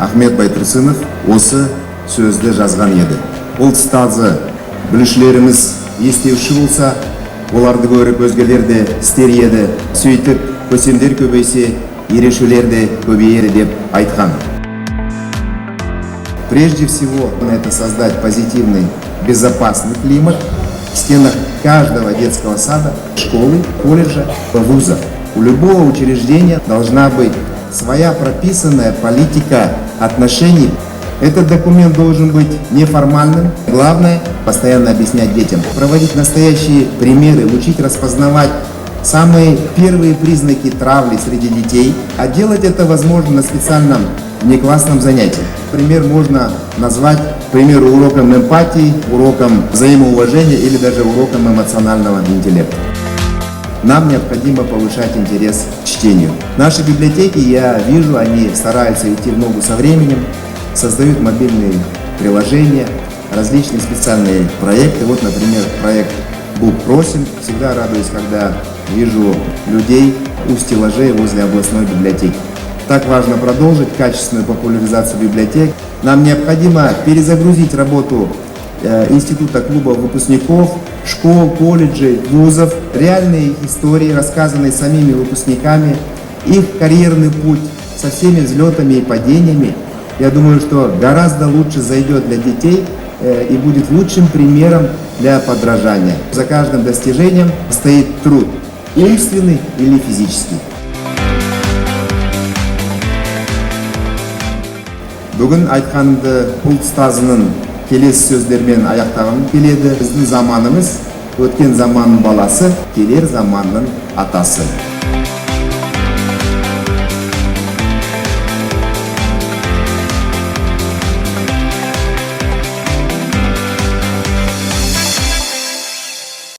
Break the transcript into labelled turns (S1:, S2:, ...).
S1: Ахмет Байтұрсынов осы сөзді жазған еді. Ол ұстазы білушілеріміз естеуші болса, оларды көріп өзгелер де істер еді. Сөйтіп, көсемдер көбейсе, ерешілер де көбейер деп айтқан. Прежде всего, это создать позитивный, безопасный климат в стенах каждого детского сада, школы, колледжа, вуза. У любого учреждения должна быть своя прописанная политика отношений. Этот документ должен быть неформальным. Главное – постоянно объяснять детям, проводить настоящие примеры, учить распознавать самые первые признаки травли среди детей, а делать это возможно на специальном внеклассном занятии. Пример можно назвать, к примеру, уроком эмпатии, уроком взаимоуважения или даже уроком эмоционального интеллекта. Нам необходимо повышать интерес к чтению. Наши библиотеки, я вижу, они стараются идти в ногу со временем, создают мобильные приложения, различные специальные проекты. Вот, например, проект «Бук просим». Всегда радуюсь, когда вижу людей у стеллажей возле областной библиотеки. Так важно продолжить качественную популяризацию библиотек. Нам необходимо перезагрузить работу института клубов выпускников, школ, колледжей, вузов, реальные их истории, рассказанные самими выпускниками, их карьерный путь со всеми взлетами и падениями. Я думаю, что гораздо лучше зайдет для детей и будет лучшим примером для подражания. За каждым достижением стоит труд, умственный или физический. Бүгін айтқанымды ұлт ұстазының келесі сөздермен аяқтағым келеді. Біздің заманымыз өткен заманның баласы, келер заманның атасы.